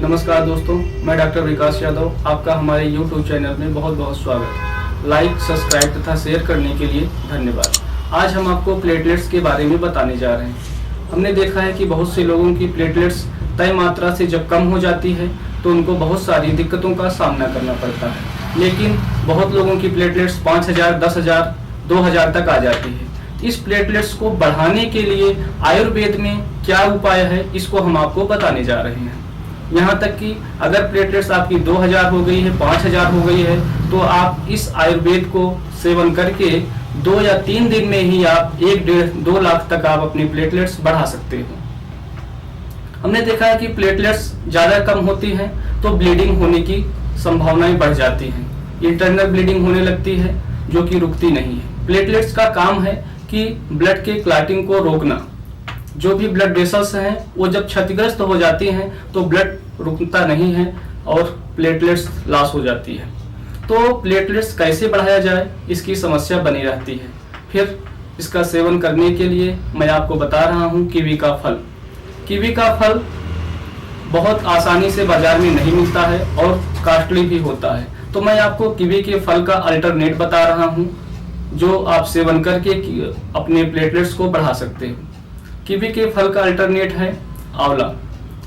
नमस्कार दोस्तों, मैं डॉक्टर विकास यादव आपका हमारे YouTube चैनल में बहुत बहुत स्वागत। लाइक, सब्सक्राइब तथा शेयर करने के लिए धन्यवाद। आज हम आपको प्लेटलेट्स के बारे में बताने जा रहे हैं। हमने देखा है कि बहुत से लोगों की प्लेटलेट्स तय मात्रा से जब कम हो जाती है तो उनको बहुत सारी दिक्कतों का सामना करना पड़ता है, लेकिन बहुत लोगों की प्लेटलेट्स 5000, 10000, 2000 तक आ जाती है। इस प्लेटलेट्स को बढ़ाने के लिए आयुर्वेद में क्या उपाय है, इसको हम आपको बताने जा रहे हैं। यहाँ तक कि अगर प्लेटलेट्स आपकी 2000 हो गई है, 5000 हो गई है, तो आप इस आयुर्वेद को सेवन करके 2 या 3 दिन में ही आप 1-1.5-2 लाख तक आप अपनी प्लेटलेट्स बढ़ा सकते हो। हमने देखा है कि प्लेटलेट्स ज्यादा कम होती हैं तो ब्लीडिंग होने की संभावनाएं बढ़ जाती हैं। इंटरनल ब्लीडिंग होने लगती है जो कि रुकती नहीं है। प्लेटलेट्स का काम है कि ब्लड के क्लॉटिंग को रोकना। जो भी ब्लड वेसल्स हैं वो जब क्षतिग्रस्त हो जाती हैं तो ब्लड रुकता नहीं है और प्लेटलेट्स लॉस हो जाती है। तो प्लेटलेट्स कैसे बढ़ाया जाए, इसकी समस्या बनी रहती है। फिर इसका सेवन करने के लिए मैं आपको बता रहा हूँ कीवी का फल। कीवी का फल बहुत आसानी से बाजार में नहीं मिलता है और कॉस्टली भी होता है, तो मैं आपको कीवी के फल का अल्टरनेट बता रहा हूँ जो आप सेवन करके अपने प्लेटलेट्स को बढ़ा सकते हो। कीवी के फल का अल्टरनेट है आंवला।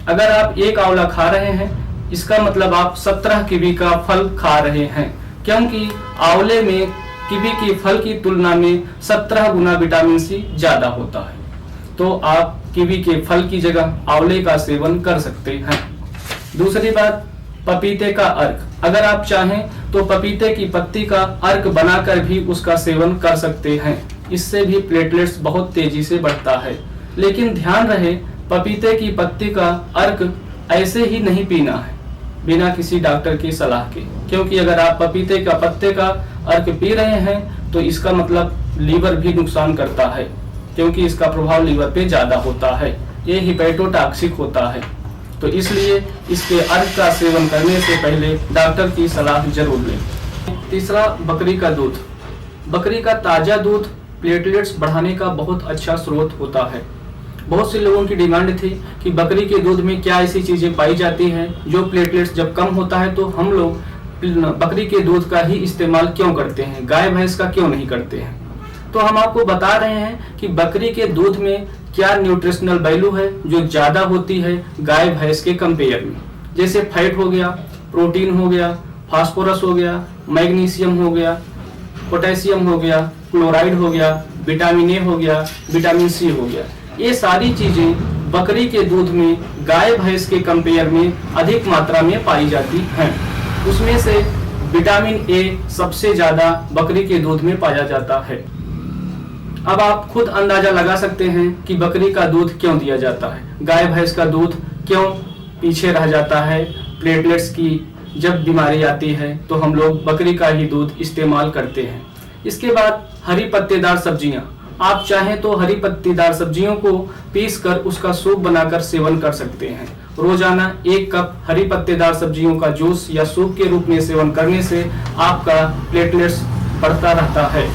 अगर आप एक आंवला खा रहे हैं, इसका मतलब आप 17 कीवी का फल खा रहे हैं, क्योंकि आंवले में कीवी के फल की तुलना में 17 गुना विटामिन सी ज्यादा होता है। तो आप कीवी के फल की जगह आंवले का सेवन कर सकते हैं। दूसरी बात, पपीते का अर्क। अगर आप चाहें तो पपीते की पत्ती का अर्क बनाकर भी उसका सेवन कर सकते हैं। इससे भी प्लेटलेट्स बहुत तेजी से बढ़ता है। लेकिन ध्यान रहे, पपीते की पत्ती का अर्क ऐसे ही नहीं पीना है बिना किसी डॉक्टर की सलाह के, क्योंकि अगर आप पपीते का पत्ते का अर्क पी रहे हैं तो इसका मतलब लीवर भी नुकसान करता है, क्योंकि इसका प्रभाव लीवर पे ज्यादा होता है। ये हिपैटोटॉक्सिक होता है। तो इसलिए इसके अर्क का सेवन करने से पहले डॉक्टर की सलाह जरूर लें। तीसरा, बकरी का दूध। बकरी का ताजा दूध प्लेटलेट्स बढ़ाने का बहुत अच्छा स्रोत होता है। बहुत से लोगों की डिमांड थी कि बकरी के दूध में क्या ऐसी चीजें पाई जाती हैं जो प्लेटलेट्स जब कम होता है तो हम लोग बकरी के दूध का ही इस्तेमाल क्यों करते हैं, गाय भैंस का क्यों नहीं करते हैं। तो हम आपको बता रहे हैं कि बकरी के दूध में क्या न्यूट्रिशनल वैल्यू है जो ज्यादा होती है गाय भैंस के कंपेयर में। जैसे फैट हो गया, प्रोटीन हो गया, फास्फोरस हो गया, मैग्नीशियम हो गया, पोटेशियम हो गया, क्लोराइड हो गया, विटामिन ए हो गया, विटामिन सी हो गया। ये सारी चीजें बकरी के दूध में गाय भैंस के कंपेयर में अधिक मात्रा में पाई जाती हैं। उसमें से विटामिन ए सबसे ज्यादा बकरी के दूध में पाया जाता है। अब आप खुद अंदाजा लगा सकते हैं कि बकरी का दूध क्यों दिया जाता है, गाय भैंस का दूध क्यों पीछे रह जाता है। प्लेटलेट्स की जब बीमारी आती है तो हम लोग बकरी का ही दूध इस्तेमाल करते हैं। इसके बाद हरी पत्तेदार सब्जियां। आप चाहें तो हरी पत्तेदार सब्जियों को पीसकर उसका सूप बनाकर सेवन कर सकते हैं। रोजाना 1 कप हरी पत्तेदार सब्जियों का जूस या सूप के रूप में सेवन करने से आपका प्लेटलेट्स बढ़ता रहता है।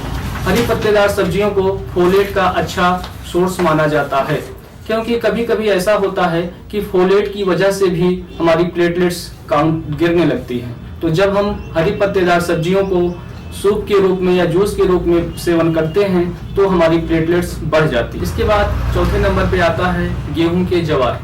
हरी पत्तेदार सब्जियों को फोलेट का अच्छा सोर्स माना जाता है, क्योंकि कभी कभी ऐसा होता है कि फोलेट की वजह से भी हमारी प्लेटलेट्स काउंट गिरने लगती है। तो जब हम हरी पत्तेदार सब्जियों को सूप के रूप में या जूस के रूप में सेवन करते हैं तो हमारी प्लेटलेट्स बढ़ जाती है। इसके बाद चौथे नंबर पे आता है गेहूं के जवार।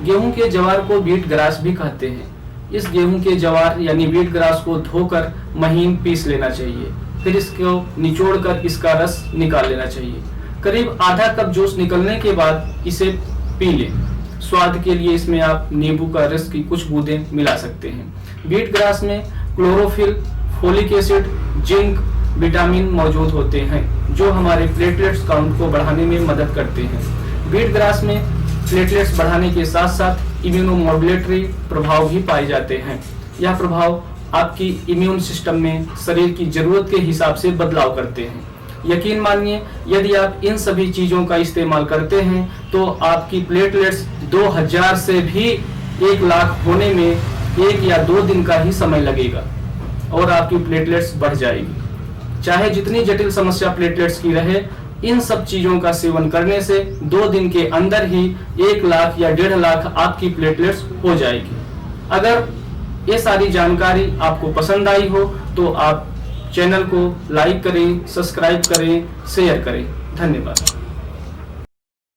गेहूं के जवार को व्हीट ग्रास भी कहते हैं। इस गेहूं के जवार यानी व्हीट ग्रास को धोकर महीन पीस लेना चाहिए, फिर इसको निचोड़कर इसका रस निकाल लेना चाहिए। करीब आधा कप जूस निकलने के बाद इसे पी लें। स्वाद के लिए इसमें आप नींबू का रस की कुछ बूंदें मिला सकते हैं। व्हीट ग्रास में chlorophyll, folic acid, zinc, vitamin मौजूद होते हैं जो हमारे प्लेटलेट्स काउंट को बढ़ाने में मदद करते हैं। व्हीट ग्रास में प्लेटलेट्स बढ़ाने के साथ साथ इम्यूनोमॉड्यूलेटरी प्रभाव भी पाए जाते हैं। यह प्रभाव आपकी इम्यून सिस्टम में शरीर की जरूरत के हिसाब से बदलाव करते हैं। यकीन मानिए, यदि आप इन सभी चीजों का इस्तेमाल करते हैं तो आपकी प्लेटलेट्स 2000 से भी 1 लाख होने में 1 या 2 दिन का ही समय लगेगा और आपकी प्लेटलेट्स बढ़ जाएगी। चाहे जितनी जटिल समस्या प्लेटलेट्स की रहे, इन सब चीजों का सेवन करने से 2 दिन के अंदर ही 1 लाख या 1.5 लाख आपकी प्लेटलेट्स हो जाएगी। अगर ये सारी जानकारी आपको पसंद आई हो तो आप चैनल को लाइक करें, सब्सक्राइब करें, शेयर करें। धन्यवाद।